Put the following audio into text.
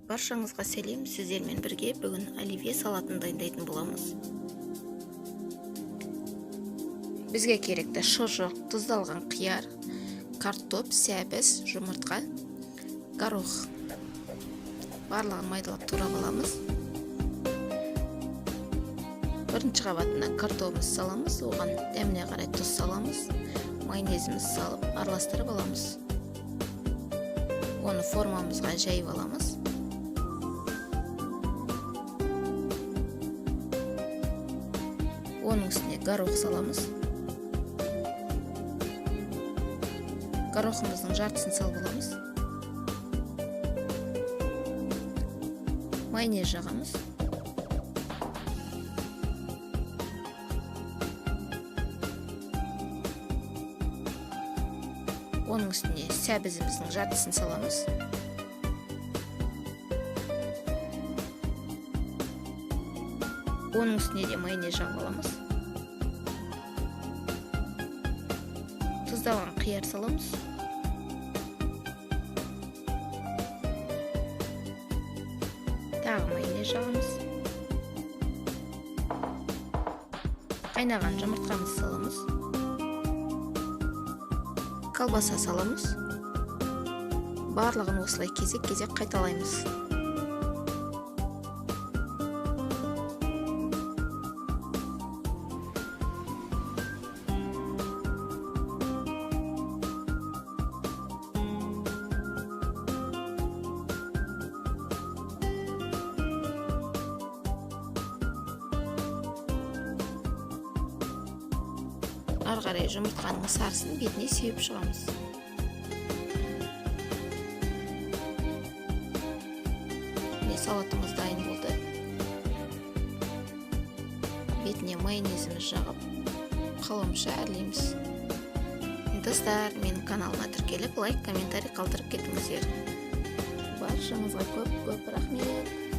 Баршаңызға сәлем, сіздермен бірге бүгін оливье салатын дайындайтын боламыз. Бізге керекті шұжық, тұздалған қияр, картоп, сәбіз, жұмыртқа, горох. Барлығын майдалап турап аламыз. Бірінші қабатына картопымыз саламыз, оған дәміне қарай тұз саламыз, майонезіміз салып араластырып аламыз. Оны формамызға жайып аламыз. Оның үстіне горох саламыз. Горохымыздың жартысын салып аламыз. Майонез жағамыз. Оның үстіне сәбізіміздің жартысын саламыз. Оның үстіне де майонез жағып аламыз. Тұздалған қияр саламыз. Тағы майонез жағамыз. Қайнаған жұмыртқамызды саламыз. Колбаса саламыз. Барлығын осылай кезек-кезек қайталаймыз. Ары қарай жұмыртқаның сарысын бетіне сеуіп шығамыз. Салатымыз дайын болды. Бетіне майонезіміз жағып, қаламша әрлейміз. Достар, менің каналыма тіркеліп, лайк, комментарий қалдырып кетіңіздер. Баршаңызға көп рахмет.